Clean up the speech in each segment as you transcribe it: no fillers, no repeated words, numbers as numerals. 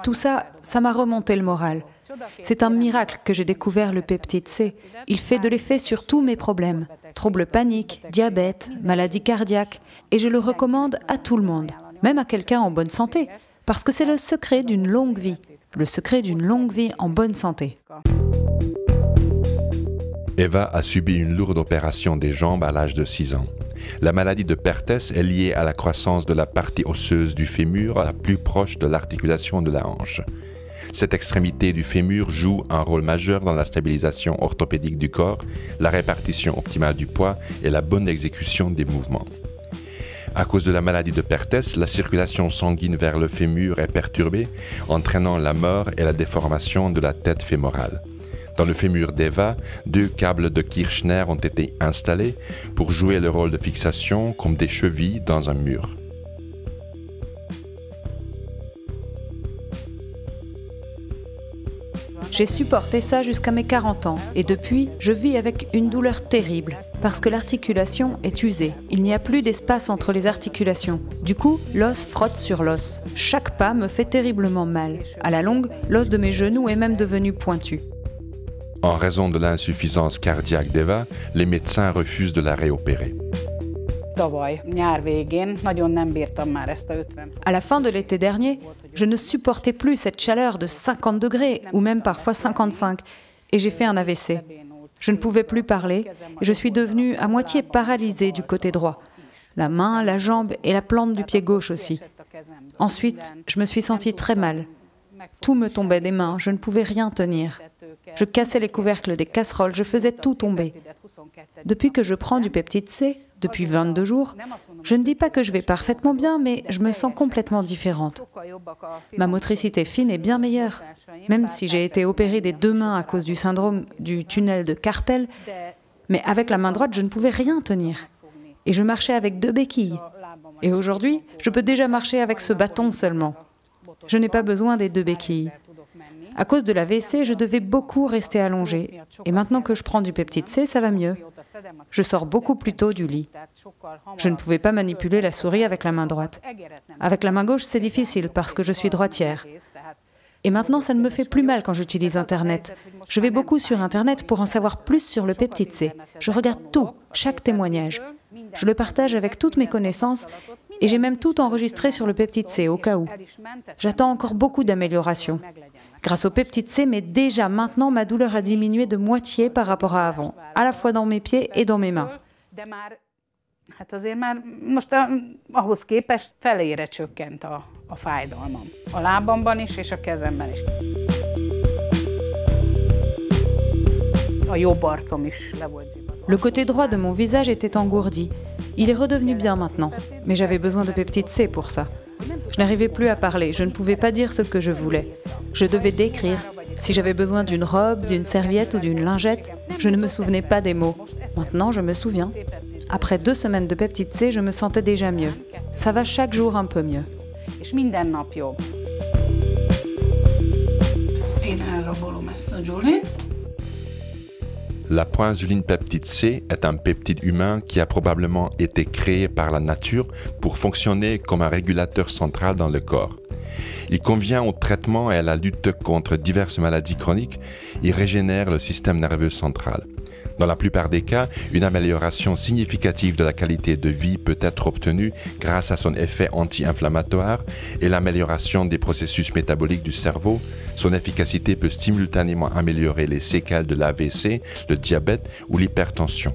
Tout ça, ça m'a remonté le moral. C'est un miracle que j'ai découvert le peptide C. Il fait de l'effet sur tous mes problèmes. Troubles paniques, diabète, maladies cardiaques. Et je le recommande à tout le monde, même à quelqu'un en bonne santé. Parce que c'est le secret d'une longue vie. Le secret d'une longue vie en bonne santé. Eva a subi une lourde opération des jambes à l'âge de 6 ans. La maladie de Perthes est liée à la croissance de la partie osseuse du fémur la plus proche de l'articulation de la hanche. Cette extrémité du fémur joue un rôle majeur dans la stabilisation orthopédique du corps, la répartition optimale du poids et la bonne exécution des mouvements. À cause de la maladie de Perthes, la circulation sanguine vers le fémur est perturbée, entraînant la mort et la déformation de la tête fémorale. Dans le fémur d'Eva, 2 câbles de Kirchner ont été installés pour jouer le rôle de fixation comme des chevilles dans un mur. J'ai supporté ça jusqu'à mes 40 ans et depuis, je vis avec une douleur terrible parce que l'articulation est usée. Il n'y a plus d'espace entre les articulations. Du coup, l'os frotte sur l'os. Chaque pas me fait terriblement mal. À la longue, l'os de mes genoux est même devenu pointu. En raison de l'insuffisance cardiaque d'Eva, les médecins refusent de la réopérer. À la fin de l'été dernier, je ne supportais plus cette chaleur de 50 degrés ou même parfois 55 et j'ai fait un AVC. Je ne pouvais plus parler et je suis devenue à moitié paralysée du côté droit. La main, la jambe et la plante du pied gauche aussi. Ensuite, je me suis sentie très mal. Tout me tombait des mains, je ne pouvais rien tenir. Je cassais les couvercles des casseroles, je faisais tout tomber. Depuis que je prends du peptide C, depuis 22 jours, je ne dis pas que je vais parfaitement bien, mais je me sens complètement différente. Ma motricité fine est bien meilleure. Même si j'ai été opérée des 2 mains à cause du syndrome du tunnel de Carpel, mais avec la main droite, je ne pouvais rien tenir. Et je marchais avec 2 béquilles. Et aujourd'hui, je peux déjà marcher avec ce bâton seulement. Je n'ai pas besoin des 2 béquilles. À cause de l'AVC, je devais beaucoup rester allongée. Et maintenant que je prends du peptide C, ça va mieux. Je sors beaucoup plus tôt du lit. Je ne pouvais pas manipuler la souris avec la main droite. Avec la main gauche, c'est difficile parce que je suis droitière. Et maintenant, ça ne me fait plus mal quand j'utilise Internet. Je vais beaucoup sur Internet pour en savoir plus sur le peptide C. Je regarde tout, chaque témoignage. Je le partage avec toutes mes connaissances et j'ai même tout enregistré sur le peptide C au cas où. J'attends encore beaucoup d'améliorations. Grâce au peptide C, mais déjà maintenant, ma douleur a diminué de moitié par rapport à avant, à la fois dans mes pieds et dans mes mains. Le côté droit de mon visage était engourdi. Il est redevenu bien maintenant, mais j'avais besoin de peptide C pour ça. Je n'arrivais plus à parler, je ne pouvais pas dire ce que je voulais. Je devais décrire. Si j'avais besoin d'une robe, d'une serviette ou d'une lingette, je ne me souvenais pas des mots. Maintenant, je me souviens. Après 2 semaines de peptide C, je me sentais déjà mieux. Ça va chaque jour un peu mieux. La poinzuline peptide C est un peptide humain qui a probablement été créé par la nature pour fonctionner comme un régulateur central dans le corps. Il convient au traitement et à la lutte contre diverses maladies chroniques. Il régénère le système nerveux central. Dans la plupart des cas, une amélioration significative de la qualité de vie peut être obtenue grâce à son effet anti-inflammatoire et l'amélioration des processus métaboliques du cerveau. Son efficacité peut simultanément améliorer les séquelles de l'AVC, le diabète ou l'hypertension.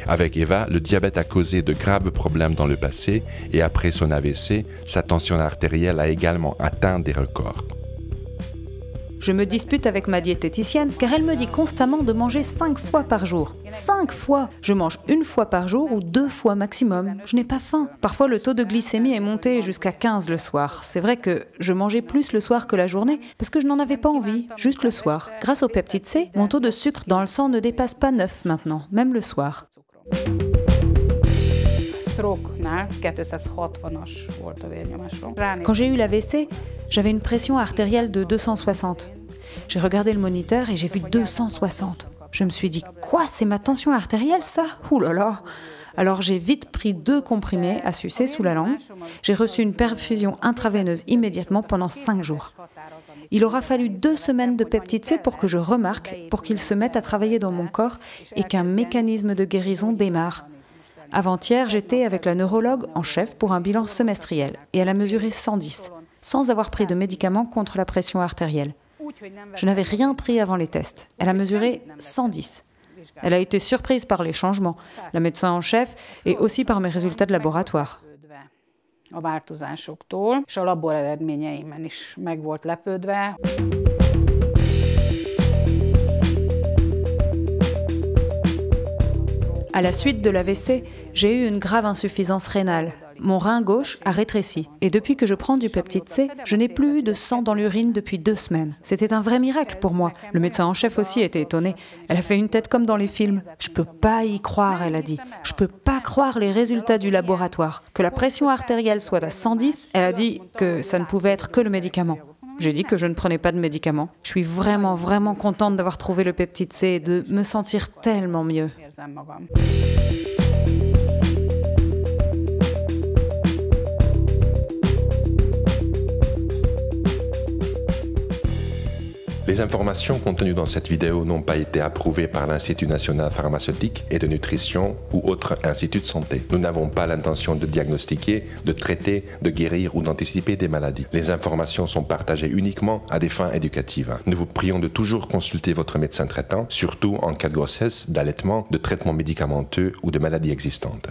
Avec Eva, le diabète a causé de graves problèmes dans le passé et après son AVC, sa tension artérielle a également atteint des records. Je me dispute avec ma diététicienne car elle me dit constamment de manger 5 fois par jour. 5 fois! Je mange 1 fois par jour ou 2 fois maximum. Je n'ai pas faim. Parfois, le taux de glycémie est monté jusqu'à 15 le soir. C'est vrai que je mangeais plus le soir que la journée parce que je n'en avais pas envie, juste le soir. Grâce au peptide C, mon taux de sucre dans le sang ne dépasse pas 9 maintenant, même le soir. Quand j'ai eu l'AVC, j'avais une pression artérielle de 260. J'ai regardé le moniteur et j'ai vu 260. Je me suis dit, quoi, c'est ma tension artérielle ça? Ouh là là! Alors j'ai vite pris 2 comprimés à sucer sous la langue. J'ai reçu une perfusion intraveineuse immédiatement pendant 5 jours. Il aura fallu 2 semaines de peptide C pour que je remarque, pour qu'il se mette à travailler dans mon corps et qu'un mécanisme de guérison démarre. Avant-hier, j'étais avec la neurologue en chef pour un bilan semestriel et elle a mesuré 110, sans avoir pris de médicaments contre la pression artérielle. Je n'avais rien pris avant les tests. Elle a mesuré 110. Elle a été surprise par les changements, la médecin en chef, et aussi par mes résultats de laboratoire. A változásoktól, és a laboreredményeimen is meg volt lepődve. À la suite de l'AVC, j'ai eu une grave insuffisance rénale. Mon rein gauche a rétréci. Et depuis que je prends du peptide C, je n'ai plus eu de sang dans l'urine depuis 2 semaines. C'était un vrai miracle pour moi. Le médecin en chef aussi était étonné. Elle a fait une tête comme dans les films. « Je peux pas y croire », elle a dit. « Je peux pas croire les résultats du laboratoire. Que la pression artérielle soit à 110, elle a dit que ça ne pouvait être que le médicament. » J'ai dit que je ne prenais pas de médicaments. Je suis vraiment, vraiment contente d'avoir trouvé le peptide C et de me sentir tellement mieux. Les informations contenues dans cette vidéo n'ont pas été approuvées par l'Institut national pharmaceutique et de nutrition ou autre institut de santé. Nous n'avons pas l'intention de diagnostiquer, de traiter, de guérir ou d'anticiper des maladies. Les informations sont partagées uniquement à des fins éducatives. Nous vous prions de toujours consulter votre médecin traitant, surtout en cas de grossesse, d'allaitement, de traitement médicamenteux ou de maladies existantes.